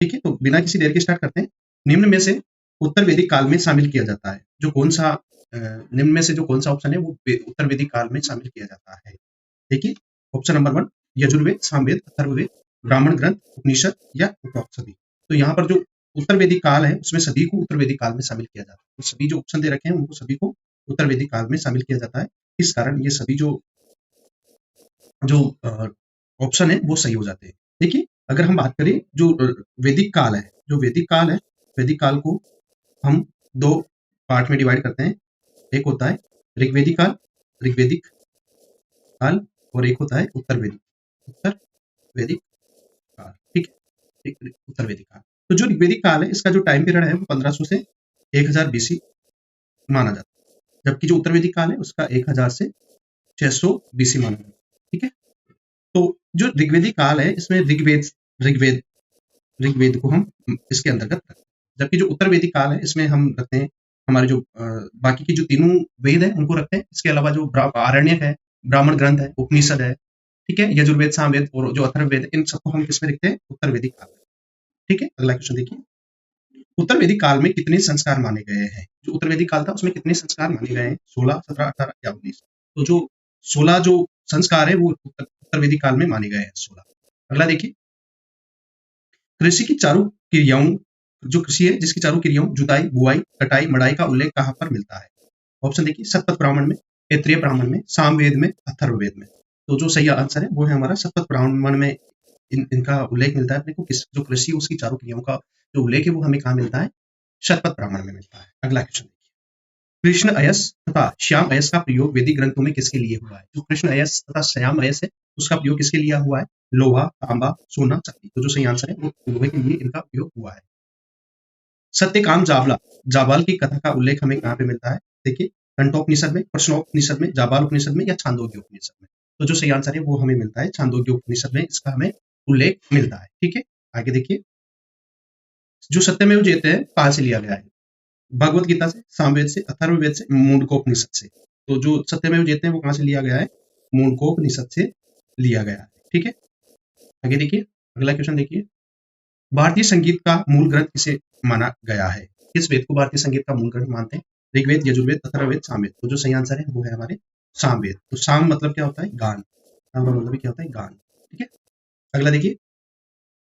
ठीक है, तो बिना किसी देर के स्टार्ट करते हैं। निम्न में से उत्तर वैदिक काल में शामिल किया जाता है। जो कौन सा निम्न में से जो कौन सा ऑप्शन है वो उत्तर वैदिक काल में शामिल किया जाता है। देखिए, ऑप्शन नंबर 1 यजुर्वेद, सामवेद, अथर्ववेद, ब्राह्मण ग्रंथ, उपनिषद या उपरोक्तसदी। तो यहाँ पर जो उत्तर वैदिक काल है उसमें सभी को उत्तर वैदिक काल में शामिल किया जाता है। तो सभी जो ऑप्शन दे रखे हैं उनको सभी को उत्तर वैदिक काल में शामिल किया जाता है। इस कारण ये सभी जो जो ऑप्शन है वो सही हो जाते हैं। देखिए, अगर हम बात करें जो वैदिक काल है, जो वैदिक काल है, वैदिक काल को हम दो पार्ट में डिवाइड करते हैं। एक होता है ऋग्वेदिक काल, ऋग्वेदिक काल, और एक होता है उत्तर वैदिक, उत्तर वैदिक काल। ठीक है, उत्तर वैदिक काल। तो जो ऋग्वेदिक काल है इसका जो टाइम पीरियड है वो 1500 से 1000 बीसी माना जाता है, जबकि जो उत्तर वैदिक काल है उसका 1000 से 600 बीसी माना जाता है। ठीक है, तो जो ऋग्वेदिक काल है इसमें ऋग्वेद ऋग्वेद ऋग्वेद को हम इसके अंतर्गत रखते हैं, जबकि जो उत्तर वैदिक काल है इसमें हम रखते हैं हमारे जो बाकी की जो तीनों वेद है उनको रखते हैं। इसके अलावा जो आरण्यक है, ब्राह्मण ग्रंथ है, उपनिषद है, ठीक है, यजुर्वेद, सामवेद और जो अथर्ववेद, इन सबको हम किसमें रखते हैं? उत्तर वैदिक काल में। ठीक है, अगला क्वेश्चन देखिए, उत्तर वैदिक काल में कितने संस्कार माने गए हैं? जो उत्तर वैदिक काल था उसमें कितने संस्कार माने गए हैं? 16, 17, 18 या 19? तो जो 16 जो संस्कार है वो उत्तर वैदिक काल में माने गए हैं, 16। अगला देखिए, कृषि की चारों क्रियाओं, जो कृषि है जिसकी चारों क्रियाओं जुताई, बुआई, कटाई, मड़ाई का उल्लेख कहाँ पर मिलता है? ऑप्शन देखिए, शतपथ ब्राह्मण में, ऐत्रेय ब्राह्मण में, सामवेद में, अथर्ववेद में। तो जो सही आंसर है वो है हमारा शतपथ ब्राह्मण में इनका उल्लेख मिलता है अपने को। किस जो कृषि उसकी चारों क्रियाओं का जो उल्लेख है वो हमें कहाँ मिलता है? शतपथ ब्राह्मण में मिलता है। अगला क्वेश्चन देखिए, कृष्ण अयस तथा श्याम अयस का प्रयोग वैदिक ग्रंथों में किसके लिए हुआ है? जो कृष्ण अयस तथा श्याम अयस है उसका प्रयोग किसके लिए हुआ है? लोहा, तांबा, सोना, चांदी। तो जो सही आंसर है वो लोहे के लिए इनका उपयोग हुआ है। सत्यकाम जावला, जाबाल की कथा का उल्लेख हमें कहाँ पे मिलता है? देखिए, कंठोपनिषद में, प्रश्नोपनिषद में, जाबाल उपनिषद में या छांदोग्य उपनिषद में। तो जो सही आंसर है वो हमें मिलता है छांदोग्य उपनिषद में, इसका हमें उल्लेख मिलता है। ठीक है, आगे देखिए, जो सत्यमेव जयते हैं कहाँ से लिया गया है? भगवत गीता से, सामवेद से, अथर्ववेद से, मुंडकोपनिषद से। तो जो सत्यमेव जयते हैं वो कहाँ से लिया गया है? मुंडकोपनिषद से लिया गया है। ठीक है, आगे देखिए, अगला क्वेश्चन देखिए, भारतीय संगीत का मूल ग्रंथ किसे माना गया है? किस वेद को भारतीय संगीत का मूल ग्रंथ मानते हैं? ऋग्वेद, यजुर्वेद, अथर्ववेद, सामवेद। तो जो सही आंसर है वो है हमारे सामवेद। तो साम मतलब क्या होता है? गान। साम का मतलब क्या होता है? गान। ठीक है, अगला देखिए,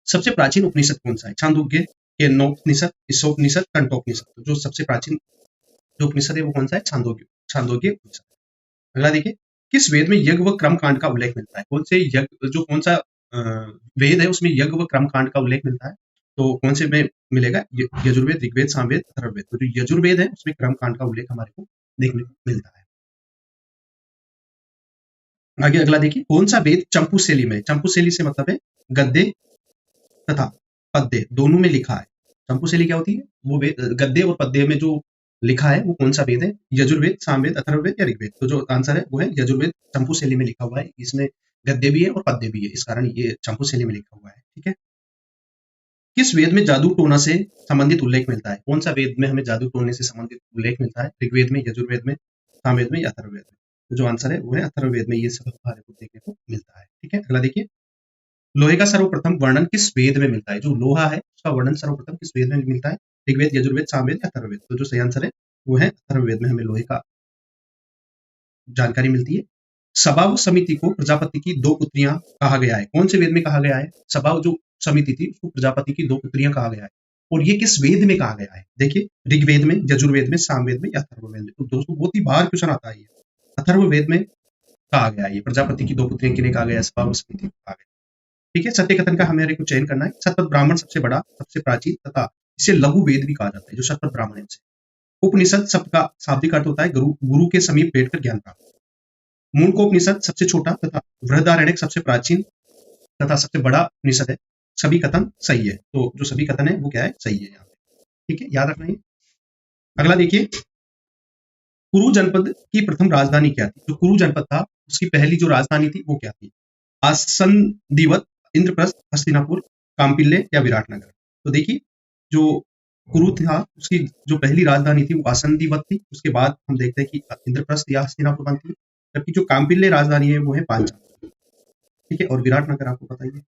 सबसे प्राचीन उपनिषद कौन सा है? छांदोग्य, केनोपनिषद, ईशोपनिषद, कंठोपनिषद। तो जो सबसे प्राचीन जो उपनिषद है वो कौन सा है? छांदोग्य, छांदोग्य उपनिषद। अगला देखिए, किस वेद में यज्ञ व कर्म कांड का उल्लेख मिलता है? कौन से यज्ञ, जो कौन सा वेद है उसमें यज्ञ व कर्म कांड का उल्लेख मिलता है? तो कौन से में मिलेगा? यजुर्वेद, ऋग्वेद, सामवेद, अथर्ववेद। तो जो यजुर्वेद है उसमें कर्म कांड का उल्लेख हमारे को देखने को मिलता है। आगे अगला देखिए, कौन सा वेद चंपू शैली में? चंपू शैली से मतलब है गद्य तथा पद्य दोनों में लिखा है। चंपू शैली क्या होती है? वो गद्य और पद्य में जो लिखा है वो कौन सा वेद है? यजुर्वेद, सामवेद, अथर्ववेद या ऋग्वेद? तो जो आंसर है वो है यजुर्वेद, चंपू शैली में लिखा हुआ है। इसमें गद्य भी है और पद्य भी है, इस कारण ये चंपू शैली में लिखा हुआ है। ठीक है, किस वेद में जादू टोना से संबंधित उल्लेख मिलता है? कौन सा वेद में हमें जादू टोने से संबंधित उल्लेख मिलता है? ऋग्वेद में, यजुर्वेद में, सामवेद में या अथर्ववेद में? तो जो आंसर है वो है अथर्ववेद में, ये सब हमारे को देखने को मिलता है। ठीक है, अगला देखिए, लोहे का सर्वप्रथम वर्णन किस वेद में मिलता है? जो लोहा है उसका वर्णन सर्वप्रथम किस वेद में मिलता है? ऋग्वेद, यजुर्वेद, सामवेद या अथर्ववेद? तो जो सही आंसर है वो है अथर्ववेद में हमें लोहे का जानकारी मिलती है। सबाव समिति को प्रजापति की दो पुत्रियां कहा गया है? कौन से वेद में कहा गया है? सबाव जो समिति थी उसको प्रजापति की दो पुत्रियां कहा गया है, और ये किस वेद में कहा गया है? देखिए, ऋग्वेद में, यजुर्वेद में, सामवेद में या अथर्ववेद में? तो दोस्तों बहुत ही बार क्वेश्चन आता है, अथर्ववेद में कहा गया है। ये प्रजापति की दो पुत्रियां किन्हें कहा गया है? सबाव समिति को कहा गया। ठीक है, सत्य कथन का हमें को चयन करना है। शतपथ ब्राह्मण सबसे बड़ा, सबसे प्राचीन तथा इसे लघु वेद भी कहा जाता है, जो शतपथ ब्राह्मण है। उपनिषद शब्द का शाब्दिक अर्थ होता है गुरु, गुरु के समीप बैठकर ज्ञान प्राप्त। मुंडकोपनिषद सबसे छोटा तथा बृहदारण्यक सबसे प्राचीन तथा सबसे बड़ा उपनिषद है। सभी कथन सही है। तो जो सभी कथन है वो क्या है? सही है यहाँ पे। ठीक है, याद रखना है। अगला देखिए, कुरु जनपद की प्रथम राजधानी क्या थी? जो कुरु जनपद था उसकी पहली जो राजधानी थी वो क्या थी? आसंदिवत, इंद्रप्रस्थ, हस्तिनापुर, काम्पिल्य या विराटनगर? तो देखिए, जो कुरु था उसकी जो पहली राजधानी थी वो आसंदिवत थी। उसके बाद हम देखते हैं कि इंद्रप्रस्थ या हस्तिनापुर बनती है, जबकि जो काम्पिल्य राजधानी है वो है पांचाल। ठीक है, और विराटनगर आपको पता ही है।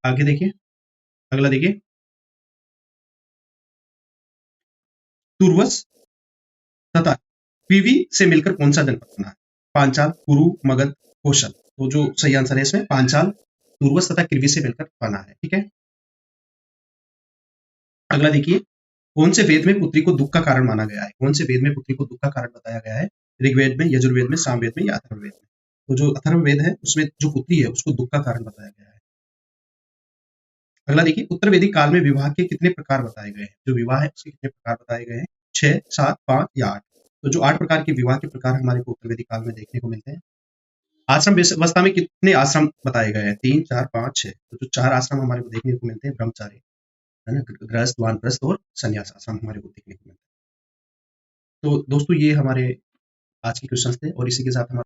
आगे देखिए, अगला देखिए, तुर्वस तथा पीवी से मिलकर कौन सा जनपद बना है? पांचाल, कुरु, मगध, कौशल। तो जो सही आंसर है इसमें पांचाल, तुर्वस तथा कृवि से मिलकर बना है। ठीक है, अगला देखिए, कौन से वेद में पुत्री को दुख का कारण माना गया है? कौन से वेद में पुत्री को दुख का कारण बताया गया है? ऋग्वेद में, यजुर्वेद में, सामवेद में या अथर्ववेद में? तो जो अथर्ववेद है उसमें जो पुत्री है उसको दुख का कारण बताया गया है। अगला देखिए, उत्तर वैदिक काल में विवाह के कितने प्रकार बताए गए हैं? जो विवाह है उसके कितने प्रकार बताए गए हैं? 6, 7, 5 या 8? तो जो 8 प्रकार के विवाह के प्रकार हमारे को उत्तर वैदिक काल में देखने को मिलते हैं। आश्रम व्यवस्था में कितने आश्रम बताए गए हैं? 3, 4, 5, 6। तो जो 4 आश्रम हमारे को देखने को मिलते हैं, ब्रह्मचारी, है ना, गृहस्थ, वानप्रस्थ और संन्यास आश्रम हमारे को देखने को मिलते हैं। तो दोस्तों ये हमारे आज के क्वेश्चन थे और इसी के साथ हमारा